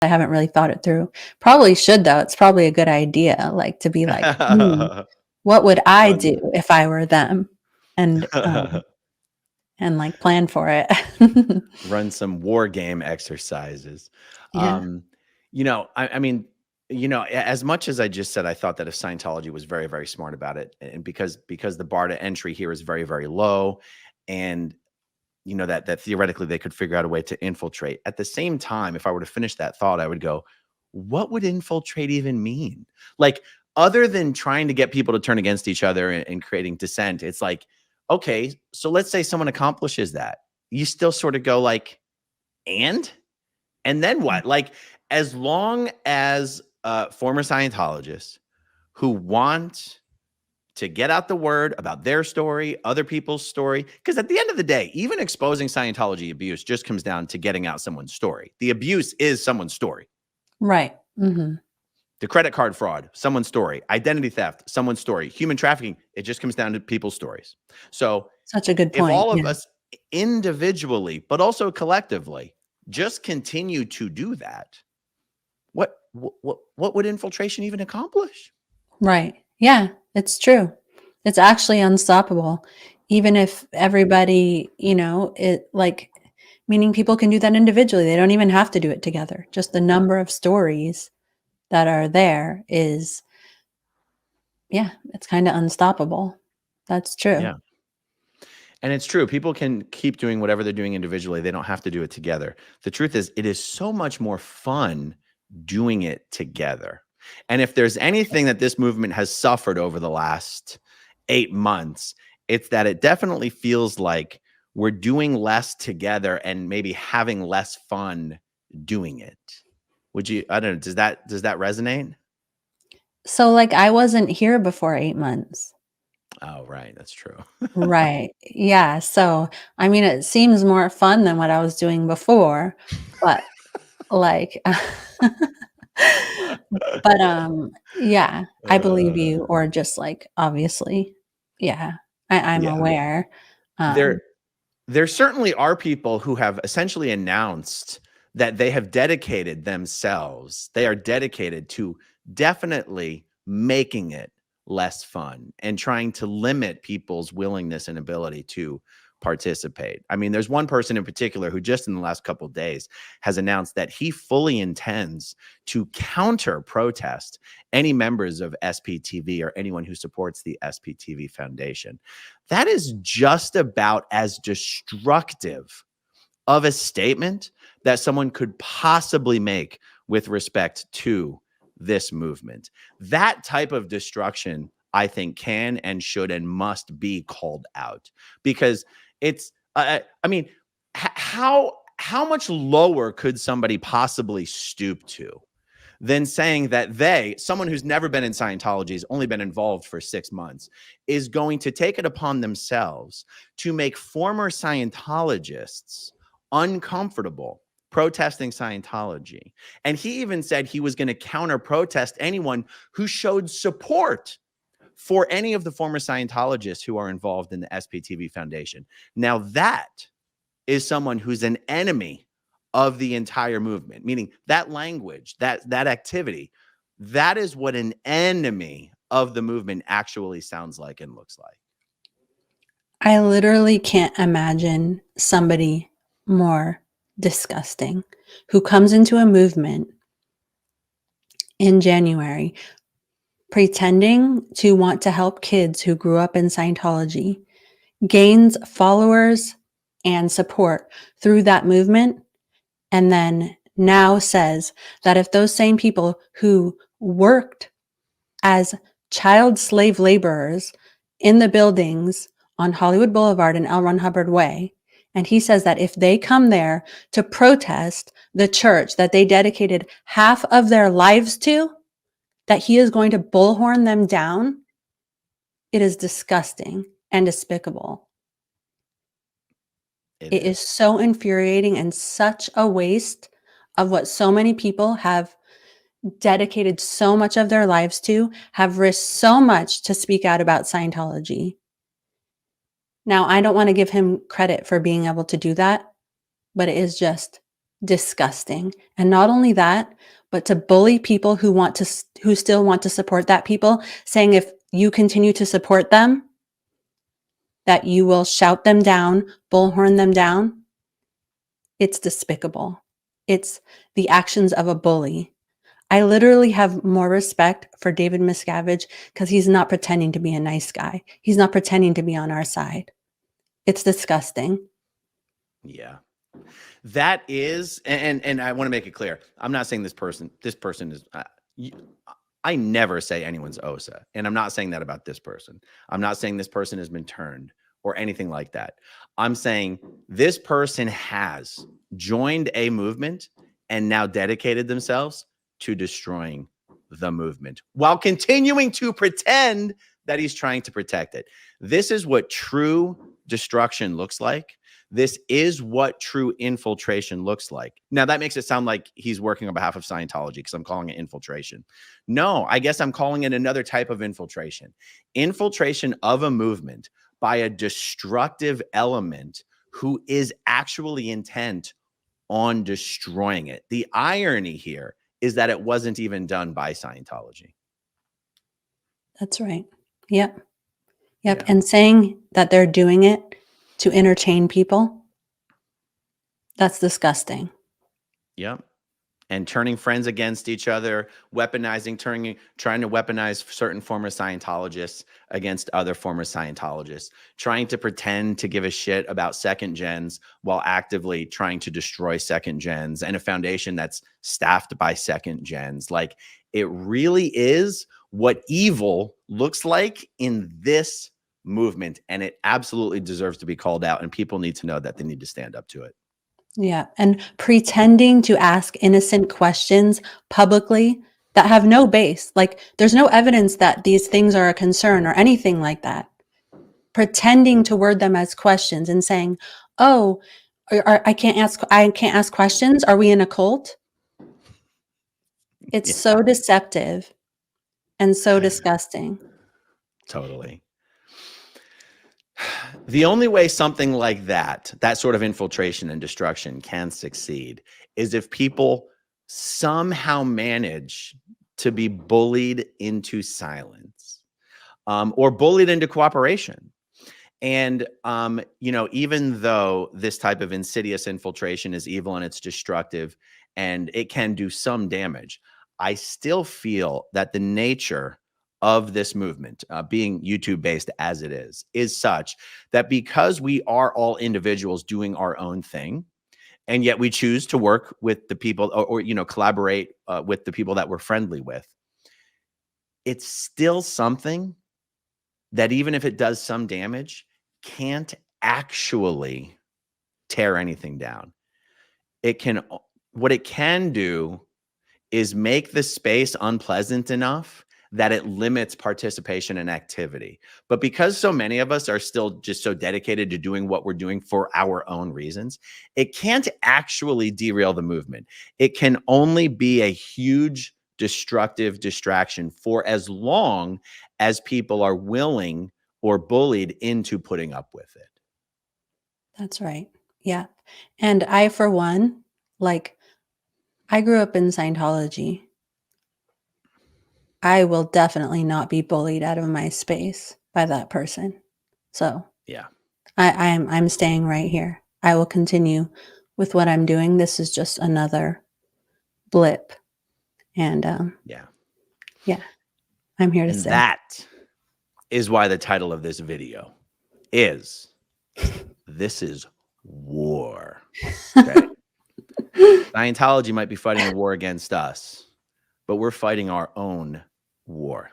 I haven't really thought it through. Probably should though. It's probably a good idea, like, to be like, "Hmm, what would I Run do if I were them?" And, like, plan for it. run some war game exercises. Yeah. Um, I mean, as much as I just said, I thought that if Scientology was very, very smart about it, and because the bar to entry here is very, very low, and that theoretically they could figure out a way to infiltrate. At the same time, if I were to finish that thought, I would go, what would infiltrate even mean? Like, other than trying to get people to turn against each other and creating dissent, it's like, okay, so let's say someone accomplishes that. You still sort of go like, and then what? Like, as long as former Scientologists who want to get out the word about their story, other people's story. Because at the end of the day, even exposing Scientology abuse just comes down to getting out someone's story. The abuse is someone's story. Right. Mhm. The credit card fraud, someone's story. Identity theft, someone's story. Human trafficking, it just comes down to people's stories. So Such a good if point, all of yeah. us individually, but also collectively, just continue to do that, what would infiltration even accomplish? Right. Yeah, it's true. It's actually unstoppable. Even if everybody, it like meaning people can do that individually. They don't even have to do it together. Just the number of stories that are there is, yeah, it's kind of unstoppable. That's true. Yeah. And it's true. People can keep doing whatever they're doing individually. They don't have to do it together. The truth is, it is so much more fun doing it together. And if there's anything that this movement has suffered over the last 8 months, it's that it definitely feels like we're doing less together and maybe having less fun doing it. I don't know, does that resonate? So like I wasn't here before 8 months. Oh, right. That's true. Right. Yeah, so I mean it seems more fun than what I was doing before, but like but, yeah, I believe Uh, you, or just, like, obviously, yeah, I'm yeah. aware, There um There certainly are people who have essentially announced that they have dedicated themselves. They are dedicated to definitely making it less fun and trying to limit people's willingness and ability to participate. I mean, there's one person in particular who just in the last couple of days has announced that he fully intends to counter protest any members of SPTV or anyone who supports the SPTV Foundation. That is just about as destructive of a statement that someone could possibly make with respect to this movement. That type of destruction, I think, can and should and must be called out, because it's, I mean, how much lower could somebody possibly stoop to than saying that someone who's never been in Scientology, has only been involved for 6 months, is going to take it upon themselves to make former Scientologists uncomfortable protesting Scientology. And he even said he was going to counter protest anyone who showed support for any of the former Scientologists who are involved in the SPTV Foundation. Now that is someone who's an enemy of the entire movement, meaning that language, that activity, that is what an enemy of the movement actually sounds like and looks like. I literally can't imagine somebody more disgusting who comes into a movement in January pretending to want to help kids who grew up in Scientology, gains followers and support through that movement, and then now says that if those same people who worked as child slave laborers in the buildings on Hollywood Boulevard and L. Ron Hubbard Way, and he says that if they come there to protest the church that they dedicated half of their lives to, that he is going to bullhorn them down, it is disgusting and despicable. It It is is. so infuriating and such a waste of what so many people have dedicated so much of their lives to, have risked so much to speak out about Scientology. Now, I don't want to give him credit for being able to do that, but it is just disgusting. And not only that, but to bully people who still want to support that people, saying if you continue to support them, that you will shout them down, bullhorn them down. It's despicable. It's the actions of a bully. I literally have more respect for David Miscavige because he's not pretending to be a nice guy. He's not pretending to be on our side. It's disgusting. Yeah. That is, and I want to make it clear. I'm not saying this person is, I never say anyone's OSA. And I'm not saying that about this person. I'm not saying this person has been turned or anything like that. I'm saying this person has joined a movement and now dedicated themselves to destroying the movement while continuing to pretend that he's trying to protect it. This is what true destruction looks like. This is what true infiltration looks like. Now, that makes it sound like he's working on behalf of Scientology because I'm calling it infiltration. No, I guess I'm calling it another type of infiltration. Infiltration of a movement by a destructive element who is actually intent on destroying it. The irony here is that it wasn't even done by Scientology. That's right. Yep. Yeah. And saying that they're doing it to entertain people, that's disgusting. Yep. And turning friends against each other, weaponizing, trying to weaponize certain former Scientologists against other former Scientologists, trying to pretend to give a shit about second gens while actively trying to destroy second gens and a foundation that's staffed by second gens. Like, it really is what evil looks like in this movement, and it absolutely deserves to be called out, and people need to know that they need to stand up to it. Yeah. And pretending to ask innocent questions publicly that have no base. Like, there's no evidence that these things are a concern or anything like that. Pretending to word them as questions and saying, "Oh, I can't ask questions. Are we in a cult?" It's so deceptive and so disgusting. Totally. The only way something like that sort of infiltration and destruction can succeed is if people somehow manage to be bullied into silence, or bullied into cooperation. And, even though this type of insidious infiltration is evil and it's destructive and it can do some damage, I still feel that the nature of this movement, being YouTube based as it is such that because we are all individuals doing our own thing, and yet we choose to work with the people or collaborate with the people that we're friendly with, it's still something that even if it does some damage, can't actually tear anything down. What it can do is make the space unpleasant enough that it limits participation and activity. But because so many of us are still just so dedicated to doing what we're doing for our own reasons, it can't actually derail the movement. It can only be a huge destructive distraction for as long as people are willing or bullied into putting up with it. That's right. Yeah. And I, for one, I grew up in Scientology. I will definitely not be bullied out of my space by that person. So Yeah. I'm staying right here. I will continue with what I'm doing. This is just another blip. And Yeah. I'm here to And stay. that is why the title of this video is This is War. Okay. Scientology might be fighting a war against us, but we're fighting our own war.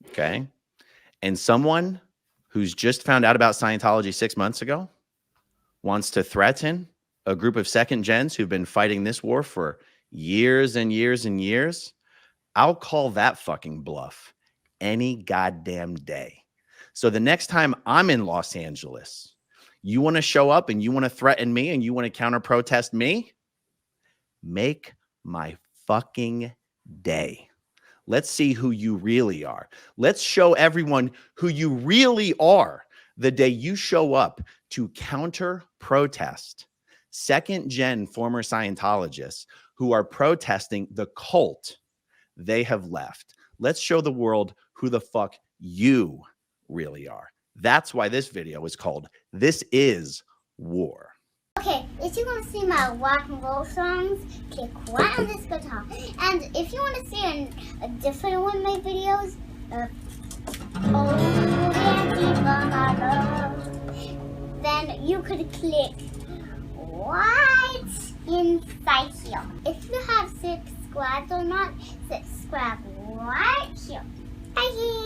Okay. And someone who's just found out about Scientology 6 months ago wants to threaten a group of second gens who've been fighting this war for years and years and years. I'll call that fucking bluff any goddamn day. So the next time I'm in Los Angeles, you want to show up and you want to threaten me and you want to counter protest me? Make my fucking day. Let's see who you really are. Let's show everyone who you really are the day you show up to counter protest second-gen former Scientologists who are protesting the cult they have left. Let's show the world who the fuck you really are. That's why this video is called This Is War. Okay, if you want to see my rock and roll songs, click right on this guitar. And if you want to see a different one of my videos, then you could click right inside here. If you have subscribed or not, subscribe right here. Bye.